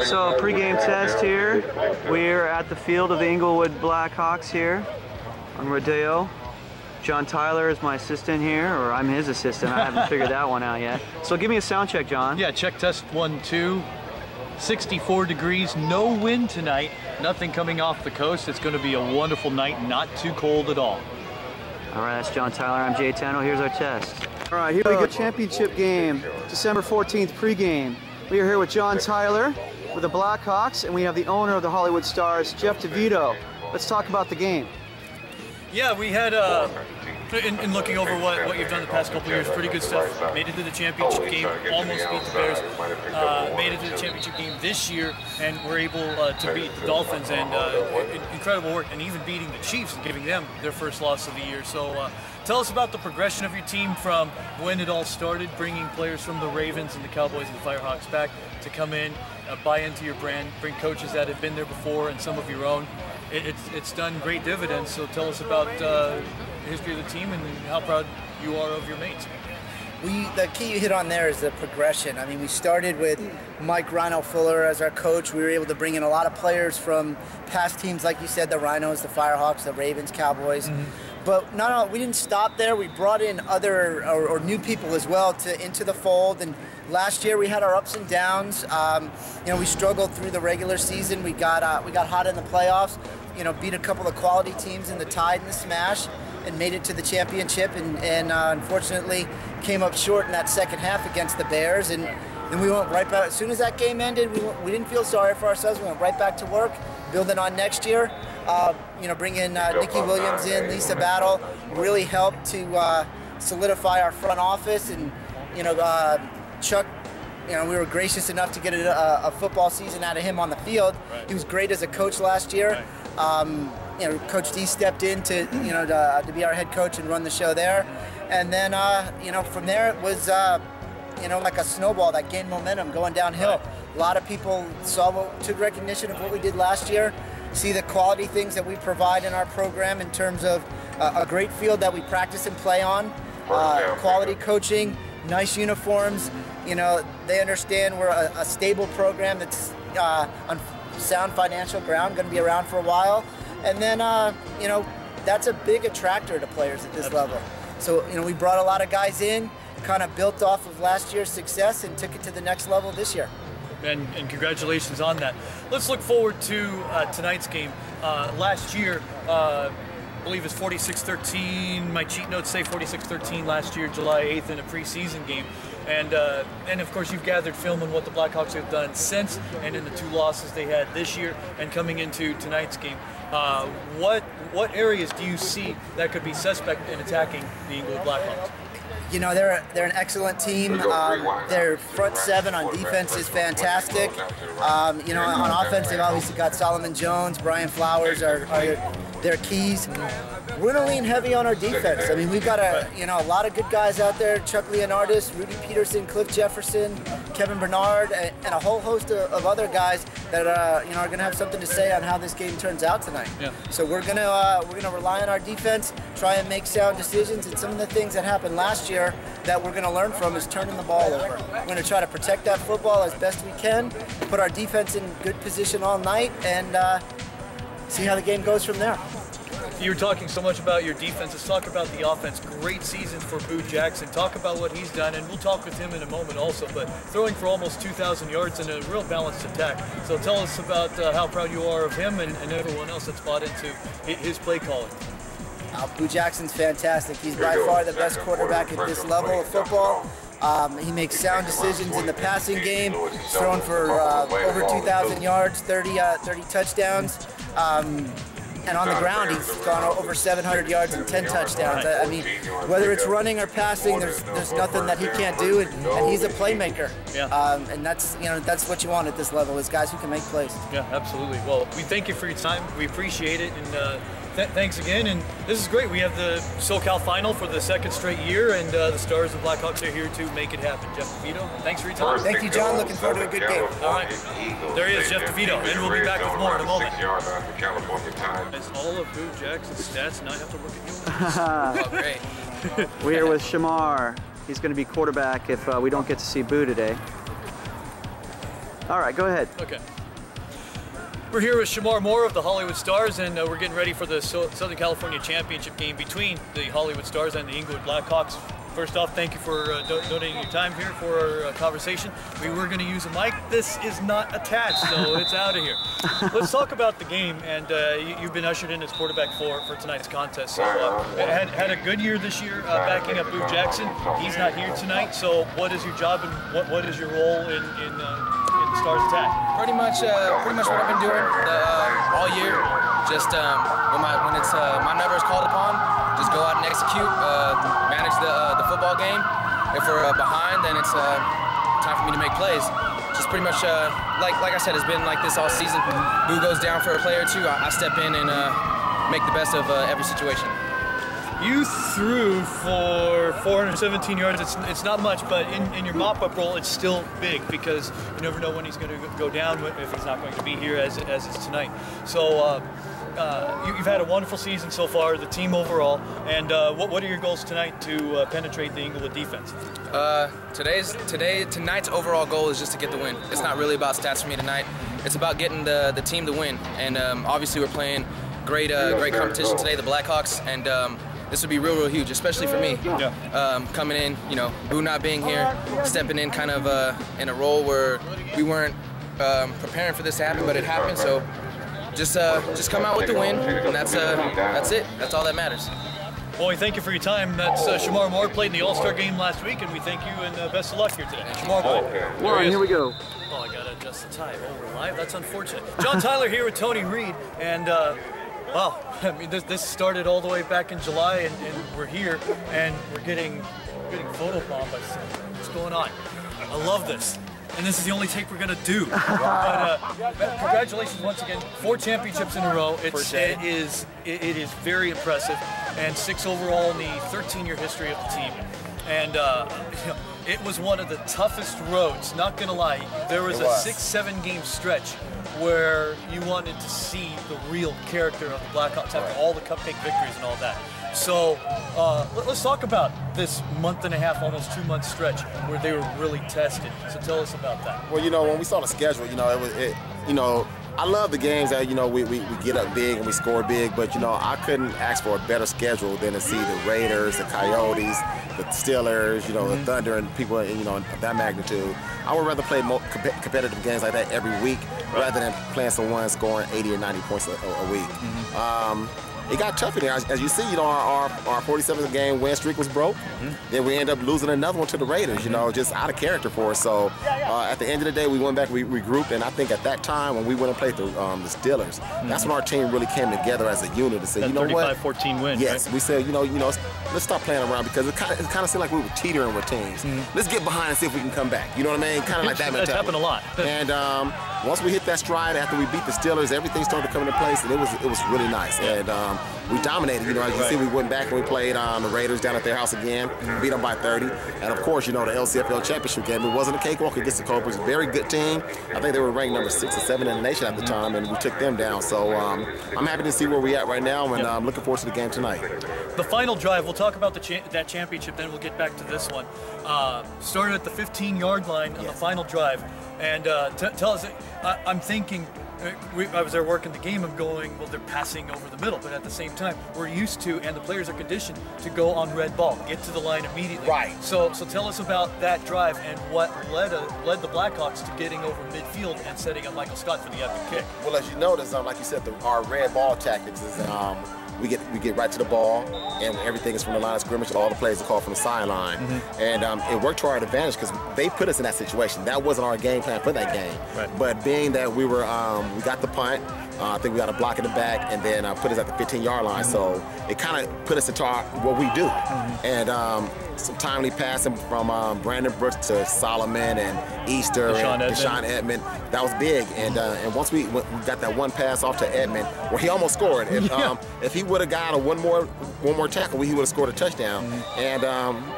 So pre-game test here. We're at the field of the Inglewood Blackhawks here on Rodeo. John Tyler is my assistant here, or I'm his assistant. I haven't figured that one out yet. So give me a sound check, John. Yeah, check test 1, 2. 64 degrees, no wind tonight, nothing coming off the coast. It's going to be a wonderful night, not too cold at all. All right, that's John Tyler. I'm Jay Tando. Here's our test. All right, here we go. Championship game, December 14th pregame. We are here with John Tyler with the Blackhawks, and we have the owner of the Hollywood Stars, Jeff DeVito. Let's talk about the game. Yeah, we had, in looking over what you've done the past couple of years, pretty good stuff. Made it to the championship game, almost beat the Bears. Made it to the championship game this year, and were able to beat the Dolphins, and incredible work, and even beating the Chiefs and giving them their first loss of the year. So tell us about the progression of your team from when it all started, bringing players from the Ravens and the Cowboys and the Firehawks back to come in, buy into your brand, bring coaches that have been there before and some of your own. It's done great dividends, so tell us about the history of the team and how proud you are of your mates. The key you hit on there is the progression. I mean, we started with Mike Rhino Fuller as our coach. We were able to bring in a lot of players from past teams, like you said, the Rhinos, the Firehawks, the Ravens, Cowboys. Mm-hmm. But we didn't stop there. We brought in other or new people as well into the fold. And last year we had our ups and downs. We struggled through the regular season. We got hot in the playoffs. Beat a couple of quality teams in the Tide and the Smash, and made it to the championship. And unfortunately came up short in that second half against the Bears. And then we went right back. As soon as that game ended, we didn't feel sorry for ourselves. We went right back to work, building on next year. Bringing Mckee Williams in, Lisa Battle, really helped to solidify our front office. And Chuck, we were gracious enough to get a football season out of him on the field. Right. He was great as a coach last year. Right. Coach D stepped in to be our head coach and run the show there. And then from there it was like a snowball that gained momentum going downhill. Right. A lot of people took recognition of what we did last year, see the quality things that we provide in our program in terms of a great field that we practice and play on, quality coaching, nice uniforms. They understand we're a stable program that's on sound financial ground, going to be around for a while. And then, that's a big attractor to players at this level. So, we brought a lot of guys in, kind of built off of last year's success and took it to the next level this year. And congratulations on that. Let's look forward to tonight's game. Last year, I believe it's 46-13. My cheat notes say 46-13 last year, July 8th, in a preseason game. And of course, you've gathered film on what the Blackhawks have done since, and in the 2 losses they had this year, and coming into tonight's game. What areas do you see that could be suspect in attacking the Inglewood Blackhawks? They're an excellent team. Their front 7 on defense is fantastic. On offense, they've obviously got Solomon Jones, Brian Flowers are their keys. We're going to lean heavy on our defense. I mean, we've got a lot of good guys out there: Chuck Leonardis, Rudy Peterson, Cliff Jefferson, Kevin Bernard, and a whole host of other guys that are going to have something to say on how this game turns out tonight. Yeah. So we're going to rely on our defense, try and make sound decisions, and some of the things that happened last year that we're going to learn from is turning the ball over. We're going to try to protect that football as best we can, put our defense in good position all night, and see how the game goes from there. You were talking so much about your defense. Let's talk about the offense. Great season for Boo Jackson. Talk about what he's done, and we'll talk with him in a moment also, but throwing for almost 2,000 yards and a real balanced attack. So tell us about how proud you are of him and everyone else that's bought into his play calling. Boo Jackson's fantastic. He's by far the best quarterback at this level of football. He makes sound decisions in the passing game. He's thrown for over 2,000 yards, 30 touchdowns. And on the ground, he's gone over 700 yards and 10 touchdowns. I mean, whether it's running or passing, there's nothing that he can't do, and he's a playmaker. Yeah. And that's what you want at this level, is guys who can make plays. Yeah, absolutely. Well, we thank you for your time. We appreciate it, and thanks again. And this is great. We have the SoCal final for the 2nd straight year, and the Stars and Blackhawks are here to make it happen. Jeff DeVito, thanks for your time. Thank you, John. Looking forward to a good game. All right. There he is, Jeff DeVito, and we'll be back with more in a moment. As all of Boo Jackson's stats, and I have to look at you. Oh, great. We're here with Shamar. He's going to be quarterback if we don't get to see Boo today. All right, go ahead. Okay. We're here with Shamar Moore of the Hollywood Stars, and we're getting ready for the Southern California Championship game between the Hollywood Stars and the Inglewood Blackhawks. First off, thank you for donating your time here for our conversation. We were going to use a mic. This is not attached, so it's out of here. Let's talk about the game, and you've been ushered in as quarterback for tonight's contest. So had a good year this year backing up Boo Jackson. He's not here tonight, so what is your job and what is your role in the Stars attack? Pretty much what I've been doing all year. Just when it's my number is called upon, just go out and execute, manage the football game. If we're behind, then it's time for me to make plays. Just pretty much like I said, it's been like this all season. Boo goes down for a play or two, I step in and make the best of every situation. You threw for 417 yards. It's not much, but in your mop-up role, it's still big because you never know when he's going to go down, if he's not going to be here as is tonight. So you've had a wonderful season so far, the team overall. And what are your goals tonight to penetrate the Inglewood defense? Tonight's overall goal is just to get the win. It's not really about stats for me tonight. It's about getting the team to win. And obviously we're playing great competition today, the Blackhawks, and this would be real huge, especially for me. Yeah. Coming in, you know, Boo not being here, stepping in kind of in a role where we weren't preparing for this to happen, but it happened. So just come out with the win, and that's it. That's all that matters. Well, we thank you for your time. That's Shamar Moore, played in the All-Star game last week, and we thank you and best of luck here today. Shamar Moore. Warren, here we go. Oh, I gotta adjust the tie. Oh, we're live? That's unfortunate. John Tyler here with Tony Reed, and wow, I mean, this started all the way back in July, and we're here, and we're getting photobombed by something. What's going on? I love this. And this is the only take we're gonna do. But, congratulations once again, 4 championships in a row. It is very impressive, and 6 overall in the 13-year history of the team. And you know, it was one of the toughest roads. Not gonna lie, there was a 6-7 game stretch where you wanted to see the real character of the Blackhawks after all the cupcake victories and all that. So let's talk about this month and a half, almost 2 month stretch where they were really tested. So tell us about that. Well, you know, when we saw the schedule, you know, I love the games that, you know, we get up big and we score big, but, you know, I couldn't ask for a better schedule than to see the Raiders, the Coyotes, the Steelers, you know, the Thunder, and people, you know, of that magnitude. I would rather play more competitive games like that every week rather than playing someone scoring 80 or 90 points a week. It got tough in there. As you see, you know, our 47th game win streak was broke. Then we ended up losing another one to the Raiders, you know, just out of character for us. So at the end of the day, we went back, we regrouped, and I think at that time when we went and played the Steelers, that's when our team really came together as a unit to say, you know what? 35-14 win. Yes, right? We said, you know, let's stop playing around because it kind of seemed like we were teetering with teams. Let's get behind and see if we can come back. You know what I mean? Kind of like that mentality. That's happened a lot. And once we hit that stride after we beat the Steelers, everything started to come into place, and it was really nice. And we dominated. You know, as you see, we went back and we played the Raiders down at their house again, beat them by 30. And of course, you know, the LCFL championship game, it wasn't a cakewalk against the Cobras. A very good team. I think they were ranked number 6 or 7 in the nation at the time, and we took them down. So I'm happy to see where we're at right now, and I'm looking forward to the game tonight. The final drive, we'll talk about that championship, then we'll get back to this one. Started at the 15-yard line on the final drive. And tell us, I'm thinking, I was there working the game, I'm going, well, they're passing over the middle, but at the same time, we're used to, and the players are conditioned to go on red ball, get to the line immediately. Right. So tell us about that drive and what led the Blackhawks to getting over midfield and setting up Michael Scott for the epic kick. Well, as you notice, like you said, our red ball tactics is we get right to the ball, and everything is from the line of scrimmage. All the plays are called from the sideline, and it worked to our advantage because they put us in that situation. That wasn't our game plan for that game. Right. But being that we were, we got the punt. I think we got a block in the back, and then put us at the 15-yard line. So it kind of put us into what we do. And some timely passing from Brandon Brooks to Solomon and Easter and Deshaun Edmond. That was big. And once we got that one pass off to Edmond, where he almost scored. If he would have got one more tackle, he would have scored a touchdown. And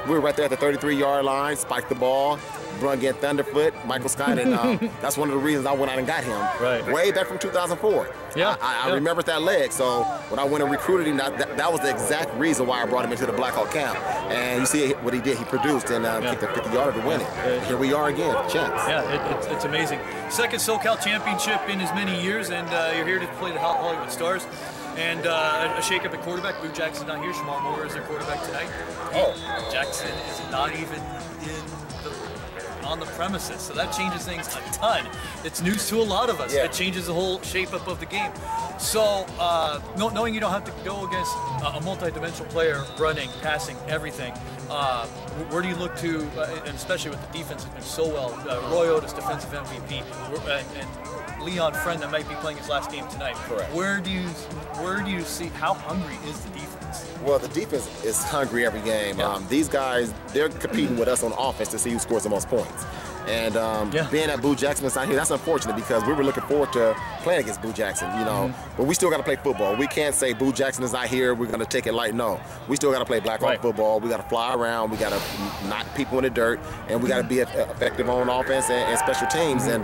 we were right there at the 33-yard line, spiked the ball, brung in Thunderfoot, Michael Scott, and that's one of the reasons I went out and got him. Right. Way back from 2004. Yeah. I remembered that leg. So when I went and recruited him, that was the exact reason why I brought him into the Blackhawk camp. And you see what he did. He produced and kicked a 50-yarder to win it. Here we are again, champs. Yeah, it's amazing. Second SoCal championship in as many years, and you're here to play the Hollywood Stars. And a shakeup at quarterback. Boo Jackson's not here. Shamar Moore is their quarterback tonight. Oh. Jackson is not even on the premises, so that changes things a ton. It's news to a lot of us. Yeah. It changes the whole shape-up of the game. So, knowing you don't have to go against a multi-dimensional player, running, passing, everything, where do you look to, and especially with the defense has been so well, Roy Otis, defensive MVP, and Leon Friend that might be playing his last game tonight. Correct. Where do you see, how hungry is the defense? Well, the defense is hungry every game. Yeah. These guys, they're competing with us on offense to see who scores the most points. And being that Boo Jackson is not here, that's unfortunate because we were looking forward to playing against Boo Jackson, you know. But we still got to play football. We can't say Boo Jackson is not here, we're going to take it light. No, we still got to play Blackhawk football. We got to fly around. We got to knock people in the dirt, and we got to be effective on offense and special teams. And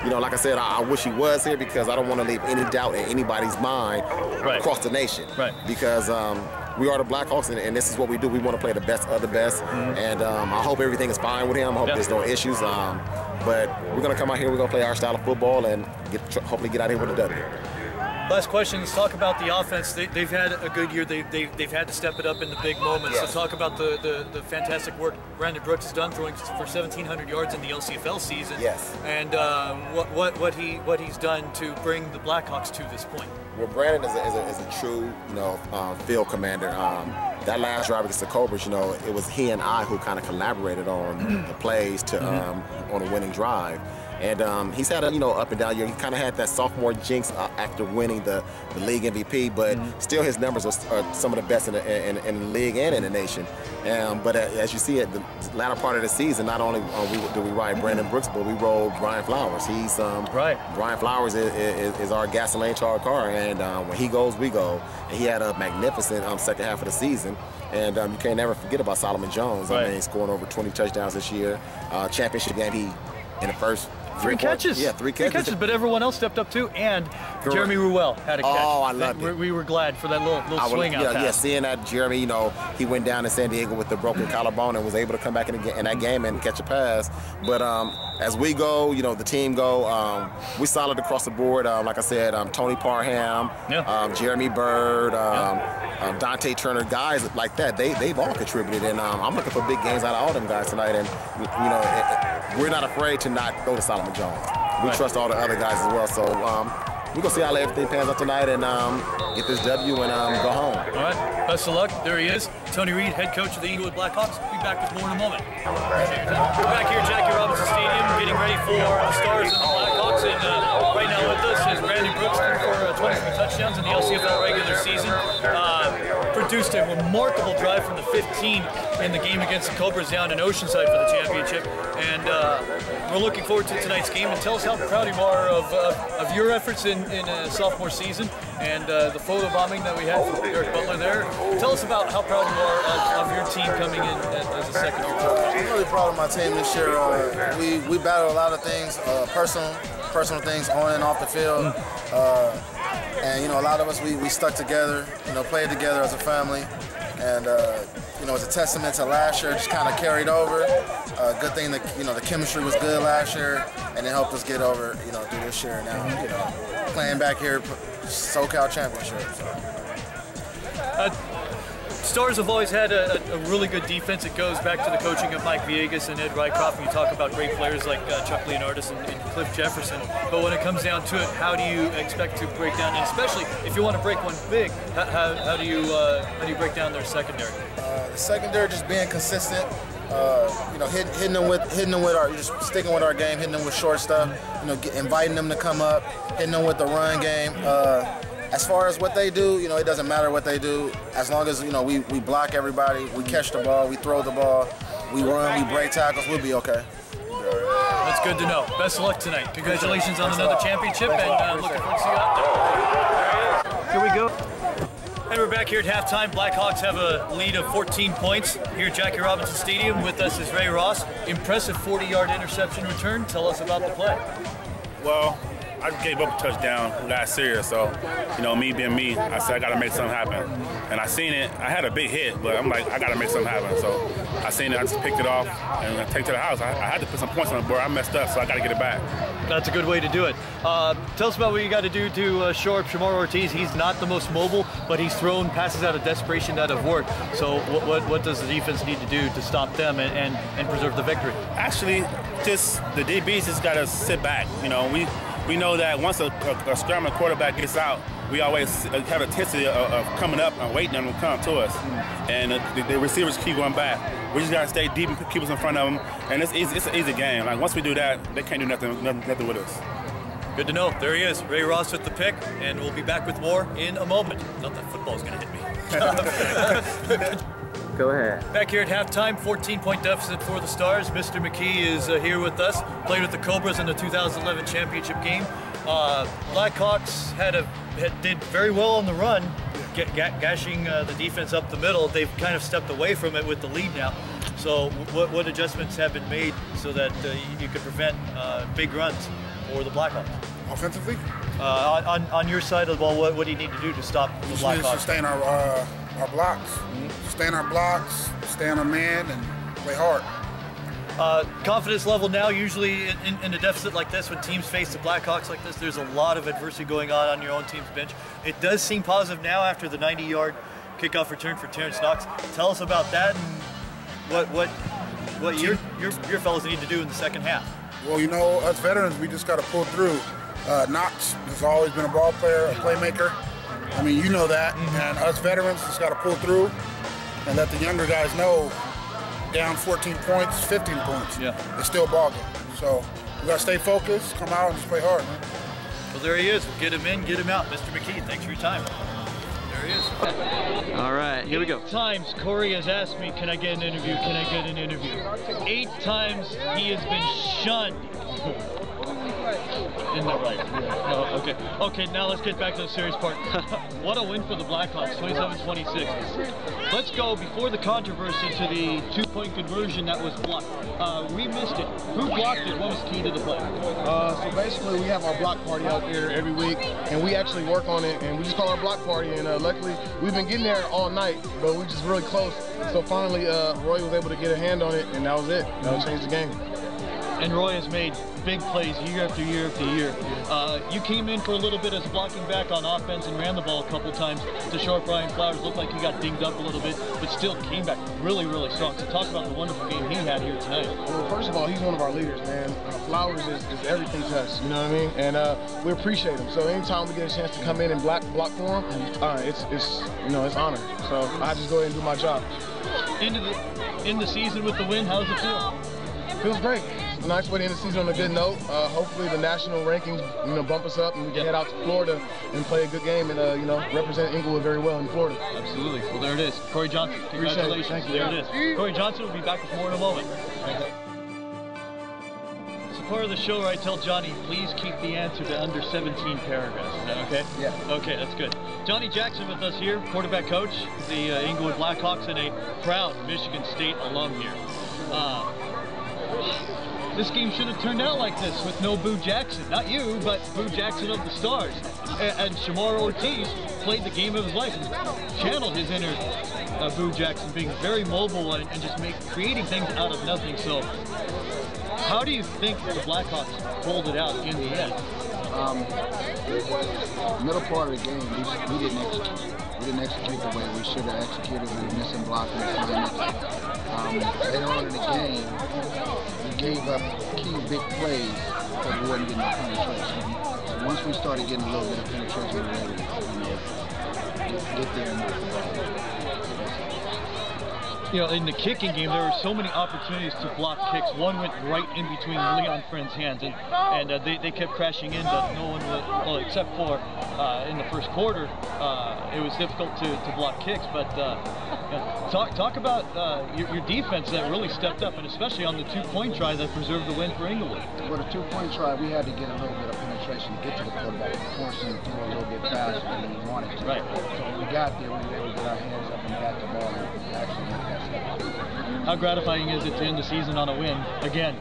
you know, like I said, I wish he was here because I don't want to leave any doubt in anybody's mind across the nation. Right. Because we are the Blackhawks, and this is what we do. We want to play the best of the best, and I hope everything is fine with him. I hope there's no issues. But we're going to come out here, we're going to play our style of football and hopefully get out here with a W. Last question, let's talk about the offense. They've had a good year. They've had to step it up in the big moments. Yes. So talk about the fantastic work Brandon Brooks has done, throwing for 1,700 yards in the LCFL season. Yes. And what he's done to bring the Blackhawks to this point. Well, Brandon is a true, you know, field commander. That last drive against the Cobras, you know, it was he and I who kind of collaborated on the plays to on a winning drive. And he's had a, you know, up and down year. He kind of had that sophomore jinx after winning the league MVP, but still his numbers are some of the best in the league and in the nation. But as you see at the latter part of the season, not only do we ride Brandon Brooks, but we rolled Brian Flowers. He's Brian Flowers is our gasoline charged car, and when he goes, we go. And he had a magnificent second half of the season. And you can't never forget about Solomon Jones. I mean, he's scoring over 20 touchdowns this year. Championship game, he in the first. Three catches. Yeah, three catches. But everyone else stepped up too, and Jeremy Ruel had a catch. Oh, I loved it. We were glad for that little swing out pass. Yeah, seeing that Jeremy, you know, he went down to San Diego with the broken collarbone and was able to come back in that game and catch a pass. But as we go, you know, the team go, we solid across the board. Like I said, Tony Parham, Jeremy Bird, Dante Turner, guys like that, they've all contributed. And I'm looking for big games out of all them guys tonight. And, you know, we're not afraid to not go to Solomon Jones. We trust all the other guys as well. So we're going to see how everything pans out tonight and get this W and go home. All right. Best of luck. There he is. Tony Reed, head coach of the Inglewood Blackhawks. We'll be back with more in a moment. We're back here at Jackie Robinson Stadium getting ready for the Stars and the Blackhawks. And right now with us is Brandon Brooks for 23 touchdowns in the LCFL regular season. Produced a remarkable drive from the 15 in the game against the Cobras down in Oceanside for the championship. And we're looking forward to tonight's game. And tell us how proud you are of your efforts in a sophomore season and the photo bombing that we had from Eric Butler there. Tell us about how proud you are of your team coming in as a second year coach. I'm really proud of my team this year. We battled a lot of things, personal things on and off the field. And, you know, a lot of us, we stuck together, you know, played together as a family. And, you know, it's a testament to last year, just kind of carried over. Good thing that, you know, the chemistry was good last year, and it helped us get over, you know, through this year. Now, you know, playing back here, SoCal championship. So. Stars have always had a really good defense. It goes back to the coaching of Mike Villegas and Ed Rycroft. And you talk about great players like Chuck Leonardis and Cliff Jefferson. But when it comes down to it, how do you expect to break down, and especially if you want to break one big, how do you break down their secondary? The secondary just being consistent. You know, hitting them with our, just sticking with our game, hitting them with short stuff. You know, inviting them to come up, hitting them with the run game. As far as what they do, you know, it doesn't matter what they do. As long as, you know, we block everybody, we catch the ball, we throw the ball, we run, we break tackles, we'll be okay. That's good to know. Best of luck tonight. Congratulations on another championship, and looking forward to see you out there. Here we go. And we're back here at halftime. Blackhawks have a lead of 14 points here at Jackie Robinson Stadium. With us is Ray Ross. Impressive 40-yard interception return. Tell us about the play. Well, I gave up a touchdown last year, so, you know, me being me, I said I got to make something happen. And I seen it. I had a big hit, but I'm like, I got to make something happen. So I seen it. I just picked it off and I take it to the house. I had to put some points on the board. I messed up, so I got to get it back. That's a good way to do it. Tell us about what you got to do to shore up Shamar Ortiz. He's not the most mobile, but he's thrown passes out of desperation that have worked. So what does the defense need to do to stop them and preserve the victory? Actually, just the DBs just got to sit back. You know, we know that once a scrambling quarterback gets out, we always have a tendency of coming up and waiting on them to come to us. And the receivers keep going back. We just got to stay deep and keep us in front of them. And it's an easy game. Like, once we do that, they can't do nothing with us. Good to know. There he is, Ray Ross with the pick, and we'll be back with more in a moment. Not that football's going to hit me. Go ahead. Back here at halftime, 14-point deficit for the Stars. Mr. Mckee is here with us. Played with the Cobras in the 2011 championship game. Blackhawks did very well on the run, gashing the defense up the middle. They've kind of stepped away from it with the lead now. So what adjustments have been made so that you could prevent big runs for the Blackhawks? Offensively? On your side of the ball, what do you need to do to stop the Blackhawks? Just sustain our blocks. Sustain our blocks, stay on our man, and play hard. Confidence level now, usually in a deficit like this, when teams face the Blackhawks like this, there's a lot of adversity going on your own team's bench. It does seem positive now after the 90-yard kickoff return for Terrence Knox. Tell us about that and what your fellas need to do in the second half. Well, you know, us veterans, we just got to pull through. Knox has always been a ball player, a playmaker. I mean, you know that. And us veterans just got to pull through and let the younger guys know, down 14 points, 15 points, it's still ball game. So we got to stay focused, come out and just play hard, man. Well, there he is. Get him in, get him out. Mr. Mckee, thanks for your time. There he is. All right, here we go. 8 times Corey has asked me, can I get an interview? Can I get an interview? 8 times he has been shunned. In the right. Oh, okay. Okay, now let's get back to the serious part. What a win for the Blackhawks, 27-26. Let's go before the controversy to the 2-point conversion that was blocked. We missed it. Who blocked it? What was key to the play? So basically, we have our block party out there every week, and we actually work on it, and we just call our block party. And luckily, we've been getting there all night, but we're just really close. So finally, Roy was able to get a hand on it, and that was it. That changed the game. And Roy has made big plays year after year after year. You came in for a little bit as blocking back on offense and ran the ball a couple times to show up Brian Flowers. Looked like he got dinged up a little bit, but still came back really, really strong. So talk about the wonderful game he had here tonight. Well, first of all, he's one of our leaders, man. Flowers is everything to us, you know what I mean? And we appreciate him. So anytime we get a chance to come in and block for him, it's honor. So I just go ahead and do my job. In the season with the win, how does it feel? Feels great. It's a nice way to end the season on a good note. Hopefully the national rankings, bump us up and we can head out to Florida and play a good game and, represent Inglewood very well in Florida. Absolutely. Well, there it is. Corey Johnson, congratulations. Thank you. There it is. Corey Johnson will be back with more in a moment. It's a part of the show where I tell Johnny, please keep the answer to under 17 paragraphs. Is that okay? Yeah. Okay, that's good. Johnny Jackson with us here, quarterback coach, the Inglewood Blackhawks, and a proud Michigan State alum here. This game should have turned out like this with no Boo Jackson. Not you, but Boo Jackson of the Stars. And Shamar Ortiz played the game of his life and channeled his inner Boo Jackson, being very mobile and just creating things out of nothing. So how do you think the Blackhawks pulled it out in the end? Middle part of the game, we didn't execute. We didn't execute the way we should have executed. We were missing blocking assignments. Later on in the game, we gave up key big plays because we wasn't getting the penetration. Once we started getting a little bit of penetration, we were able to get there and knock the ball. You know, in the kicking game, there were so many opportunities to block kicks. One went right in between Leon Friend's hands, and they kept crashing in, but no one would, well, except for in the first quarter, it was difficult to block kicks. But talk about your defense that really stepped up, and especially on the 2-point try that preserved the win for Inglewood. Well, the 2-point try, we had to get a little bit of penetration to get to the quarterback, force him to throw a little bit faster than we wanted to. Right. So when we got there, we were able to get our hands up and got the ball and actually make that step. How gratifying is it to end the season on a win again?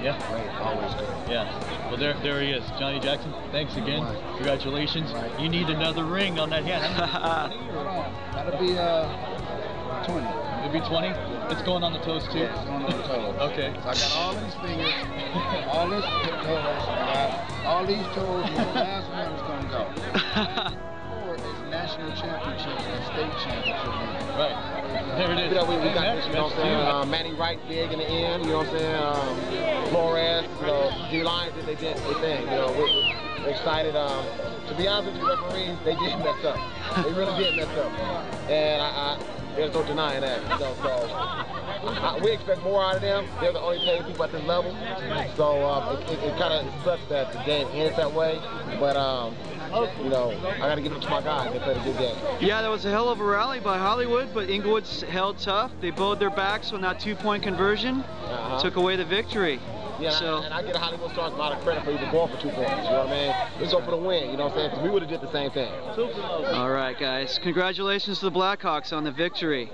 Yeah. Great, always good. Yeah. Well, there he is, Johnny Jackson. Thanks again. Congratulations. You need another ring on that hand. That'll be 20. It'll be 20. It's going on the toes too. Yeah, it's going on the toes. Okay. So I got all these fingers, all this toes, I got all these toes, and the last one is going to go. It's national championships and state championship games. Right. There it is. You know, we got this, you know what I'm saying? Manny Wright big in the end, you know what I'm saying? Flores, you know, D-Lions did their thing. You know, we're excited. To be honest with you, referees, they did mess up. They really did mess up. And there's no denying that. You know, so we expect more out of them. They're the only paid people at this level. So it kind of sucks that the game ends that way. But you know, I got to give it to my guys. They played a good game. Yeah, that was a hell of a rally by Hollywood, but Inglewood held tough. They bowed their backs on that 2-point conversion, took away the victory. Yeah, so, and I get Hollywood Stars a lot of credit for even going for 2 points. You know what I mean? Let's go for the win. You know what I'm saying? Because we would have did the same thing. All right, guys. Congratulations to the Blackhawks on the victory.